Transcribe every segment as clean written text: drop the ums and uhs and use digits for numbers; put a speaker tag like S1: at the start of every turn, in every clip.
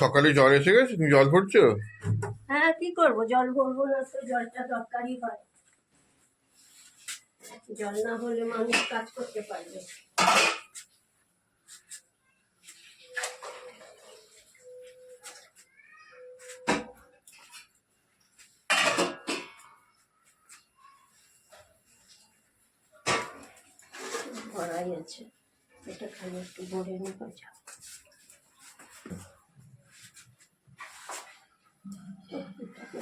S1: সকালে জল এসে গেছে, তুমি জল ভরছো?
S2: হ্যাঁ, কি করবো, জল ভরবো না তো? জলটা দরকারই হয়, জল না হলে মানুষ কাজ করতে পারবে। ভরাই আছে, এটা খালি একটু ভরে নেবো।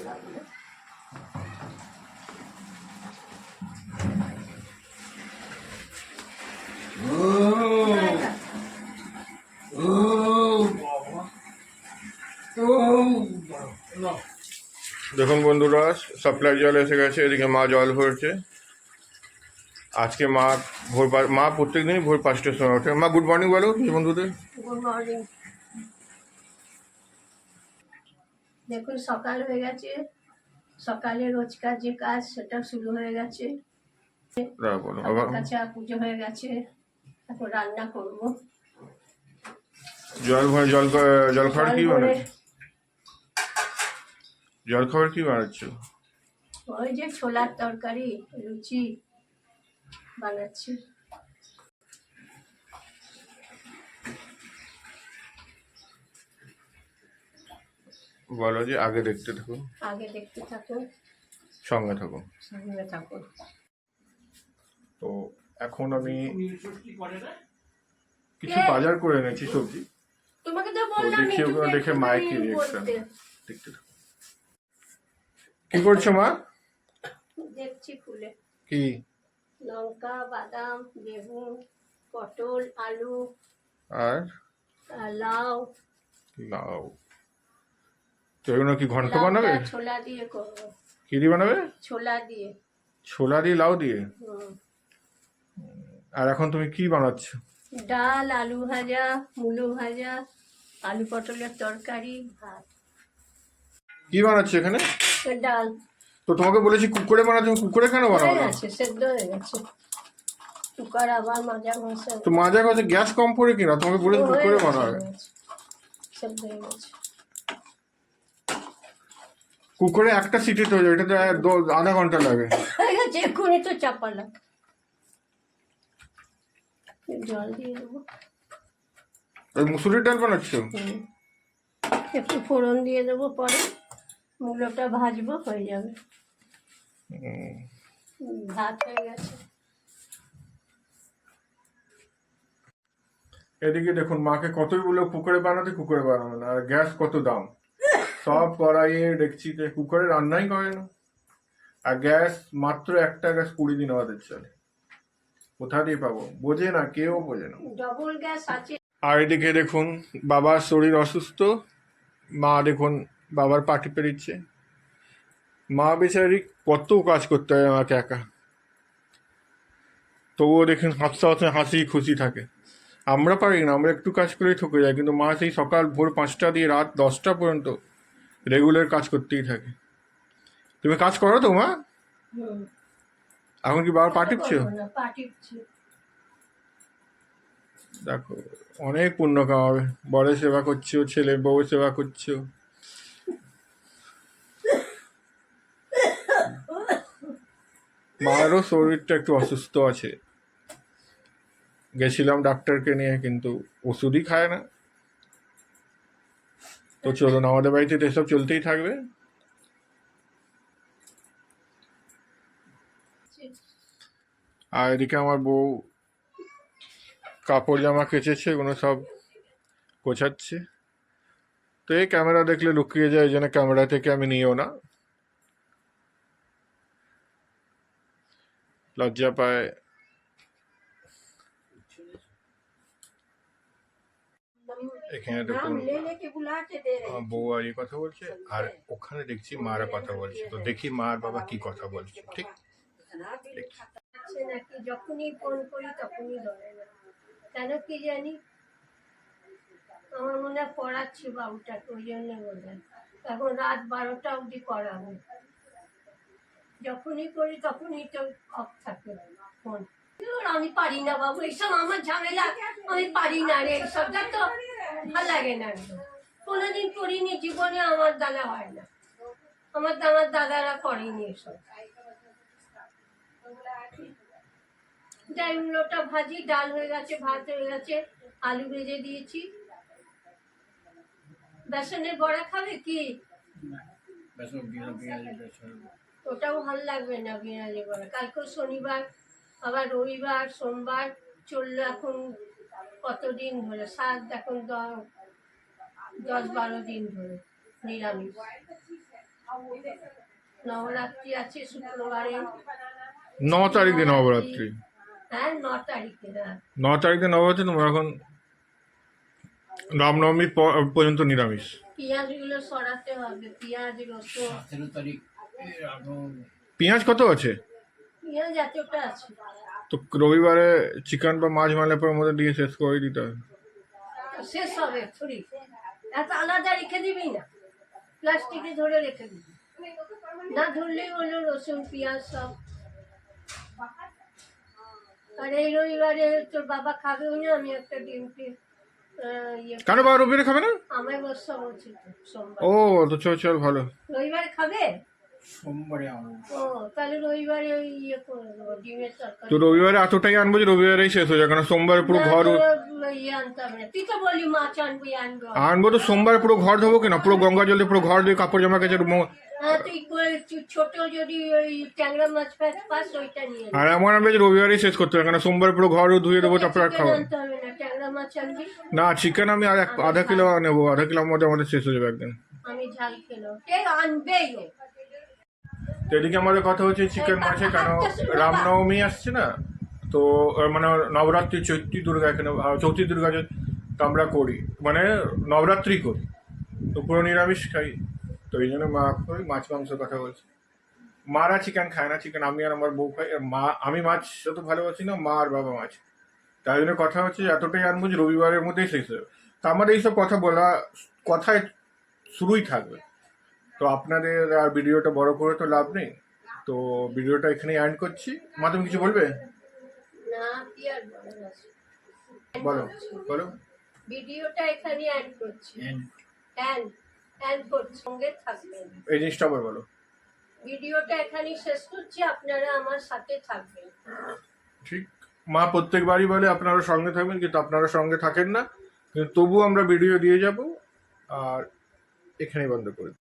S2: লাগলো
S1: দেখুন বন্ধুরা, সাপ্লাই জল এসে গেছে। এদিকে মা জল ভরছে। আজকে মা মা প্রত্যেকদিনই ভোর 5টার সময় ওঠে। মা গুড মর্নিং বলো বন্ধুদের।
S2: Good morning. দেখুন সকাল হয়ে গেছে, সকালে রোজকার যে কাজ সেটা শুরু হয়ে গেছে। কাঁচা পুজো হয়ে গেছে, এখন রান্না করব।
S1: জল খাবার কি বানাচ্ছ? জল খাবার কি বানাচ্ছ?
S2: ওই যে ছোলার তরকারি, লুচি বানাচ্ছি।
S1: বলো যে আগে দেখতে থাকুন,
S2: আগে দেখতে থাকুন,
S1: সঙ্গে থাকুন,
S2: সঙ্গে থাকুন।
S1: তো এখন আমি কিছু বাজার করে এনেছি সবজি।
S2: তোমাকে তো বললাম
S1: দেখি ওগুলো দেখে মায়ের কি রিঅ্যাকশন। দেখতে থাকুন। কি করছো মা?
S2: দেখছি খুলে।
S1: কি?
S2: লঙ্কা, বাদাম, বেগুন, পটল, আলু
S1: আর
S2: লাউ।
S1: লাউ। তো এগুলো কি ঘন্ট বানাবে?
S2: ছোলা দিয়ে করবো।
S1: কি দিয়ে বানাবে?
S2: ছোলা দিয়ে।
S1: ছোলা দিয়ে, লাউ দিয়ে? আর এখন তুমি কি বানাচ্ছ?
S2: ডাল, আলু ভাজা, মূলো ভাজা, আলু পটলের তরকারি, ভাত।
S1: কি বানাচ্ছ এখানে?
S2: ডাল।
S1: তো তোমাকে বলেছি কুকুরে বানাতে, তুমি কুকুরে কেন বানাও?
S2: সেদ্ধ হয়ে গেছে, কুকার আবার মাজা ঘষা।
S1: তো মাজা ঘষে গ্যাস কম পড়ে কিনা? তোমাকে বলেছি কুকুরে বানাবে।
S2: সেদ্ধ হয়ে গেছে।
S1: কুকুরে একটা সিটি তো হয়ে যায়, এটাতে আধা ঘন্টা লাগে।
S2: হয়ে গেছে, এক্ষুনি তো চাপালাম। জল দিয়ে দেবো।
S1: ওই মুসুরির ডাল বানাচ্ছ?
S2: একটু ফোড়ন দিয়ে দেবো, পরে মূলোটা ভাজবো, হয়ে যাবে। ভাত হয়ে গেছে।
S1: এদিকে দেখুন, মাকে কতই বলে কুকারে বানাতে, কুকারে বানাবে না। আর গ্যাস কত দাম, সব কড়াইয়ে ডেকচিতে, কুকারে রান্নাই করে না। আর গ্যাস মাত্র একটা গ্যাস 20 দিন আমাদের চলে। কোথা দিয়ে পাবো? বোঝে না, কেউ বোঝে না।
S2: ডবল গ্যাস আছে।
S1: আর এদিকে দেখুন, বাবার শরীর অসুস্থ। মা দেখুন বাবার পা টিপে দিচ্ছে। মা বেচারি কত কাজ করতে হয় আমাকে একা, তবুও দেখুন হাসতে হাসি খুশি থাকে। আমরা পারি না, আমরা একটু কাজ করেই ঠকে যাই, কিন্তু মা সেই সকাল ভোর 5টা দিয়ে রাত 10টা পর্যন্ত রেগুলার কাজ করতেই থাকে। তুমি কাজ করো তো মা? এখন কি বাবার পা টিপছো? দেখো, অনেক পুণ্য কামাবে। বরের সেবা করছো, ছেলে বউ সেবা করছো। মায়েরও শরীরটা একটু অসুস্থ আছে, গেছিলাম ডাক্তারকে নিয়ে, কিন্তু ওষুধই খায় না। তো চলুন, আমাদের বাড়িতে তো এসব চলতেই থাকবে। আর এদিকে আমার বউ কাপড় জামা কেচেছে, এগুলো সব গোছাচ্ছে। তো এই ক্যামেরা দেখলে লুকিয়ে যায়, এই জন্য ক্যামেরা থেকে আমি নিও না, লজ্জা পায়। এখানে দেখুন বউ আর কথা বলছে, আর ওখানে দেখছি মারা কথা বলছে। তো দেখি মা আর বাবা কি কথা বলছে। ঠিক
S2: নাকি যখনই ফোন করি তখনই ধরে না, কেন কি জানি। আমার মনে হয় পড়াচ্ছি বাবুটাকে, ওই জন্য বোধ হয়। এখন রাত 12টা অবধি করাবো, যখনই করি তখনই তো অফ থাকে ফোন। আমি পারি না বাবু, এইসব আমার ঝামেলা, আমি পারি না রে, এইসব তো ভালো লাগে না একদম। কোনোদিন করিনি জীবনে, আমার দ্বারা হয় না, আমার দাদারা করেনি এসব। ডাইমলোটা ভাজি, ডাল হয়ে গেছে, ভাত হয়ে গেছে, আলু ভেজে দিয়েছি। বেসনের বড়া খাবে কি? ওটাও ভালো লাগবে না বিরিয়ানি বড়া। কালকে শনিবার, আবার রবিবার, সোমবার চললো এখন কতদিন ধরে, এখন 10-12 দিন ধরে নিরামিষ। নবরাত্রি আছে শুক্রবারে।
S1: 9 তারিখে নবরাত্রি।
S2: হ্যাঁ, 9 তারিখে।
S1: 9 তারিখে নবরাত্রি, তোমার এখন রামনবমী পর্যন্ত নিরামিষ।
S2: পেঁয়াজ গুলো সরাতে হবে, পেঁয়াজ রসুন।
S1: পেঁয়াজ কত আছে?
S2: পেঁয়াজ এতটা আছে।
S1: তো রবিবারে চিকেন বা মাছ মারলে পরে মধ্যে দিয়ে শেষ করে দিতে হবে।
S2: শেষ হবে ছুরি, এত আলাদা রেখে দিবি না, প্লাস্টিকে ধরে রেখে দিবি, না ধরলেই হলো রসুন পেঁয়াজ সব। আর এই রবিবারে তোর বাবা খাবেও না, আমি একটা ডিমকে
S1: কেন বাবা রবিবারে খাবে না?
S2: আমায় বর্ষা বলছি তো, সোমবার।
S1: ও তো চল ভালো।
S2: রবিবারে খাবে?
S3: সোমবারে
S2: ও তাহলে রবিবারে ওই করে দেবো, ডিমের তরকারি।
S1: তো রবিবারে এতটাই আনবো যে রবিবারেই শেষ হয়ে যায়, কারণ সোমবারে পুরো ঘর
S2: আনতে হবে না, তুই তো বলি মাছ আনবি,
S1: আনবো। তো সোমবার পুরো ঘর ধোবো কিনা, পুরো গঙ্গা জল দিয়ে পুরো ঘর দিয়ে কাপড় জামা কেচে
S2: হ্যাঁ, তুই ছোট যদি ওই ট্যাংরা মাছ পাস ওইটা নিয়ে
S1: আর এমন আনবে যে রবিবারেই শেষ করতে হবে, কারণ সোমবার পুরো ঘর ধুয়ে দেবো, তারপর আর খাবো
S2: আনতে হবে না, ট্যাংরা মাছ আনবি।
S1: না। চিকেন আমি আর আধা কিলো নেবো, আধা কিলোর মধ্যে আমাদের শেষ হয়ে যাবে একদিন।
S2: আমি ঝাল খেলো, কে আনবেই ও।
S1: তো এদিকে আমাদের কথা হচ্ছে চিকেন মাছে, কেন রামনবমী আসছে না, তো মানে নবরাত্রি চৈত্রী দুর্গা, এখানে চৌত্রী দুর্গা তো আমরা করি, মানে নবরাত্রি করি, তো পুরো নিরামিষ খাই। তো এই জন্য মা করি, মাছ মাংসের কথা বলছি। মারা চিকেন খায় না, চিকেন আমি আর আমার বউ খাই। আর মা, আমি মাছ অত ভালোবাসি না, মা আর বাবা মাছ। তাই জন্য কথা হচ্ছে যে এতটাই আনবো যে রবিবারের মধ্যেই শেষ হবে। তো আমাদের এইসব কথা বলা কথায় শুরুই থাকবে। তো আপনাদের আর ভিডিওটা বড় করে তো লাভ নেই, তো ভিডিওটা এখানে এন্ড করছি। মা তুমি কিছু বলবে?
S2: না, কি আর বলার আছে।
S1: বলো বলো।
S2: ভিডিওটা এখানে এন্ড করছি, এন্ড করছি, সঙ্গে থাকবেন।
S1: এই জিনিসটা আবার বলো।
S2: ভিডিওটা এখানেই শেষ করছি, আপনারা আমার সাথে থাকবেন।
S1: ঠিক, মা প্রত্যেকবারই বলে আপনারা সঙ্গে থাকবেন, কিন্তু আপনারা সঙ্গে থাকেন না, কিন্তু তবুও আমরা ভিডিও দিয়ে যাব। আর এখানেই বন্ধ করি।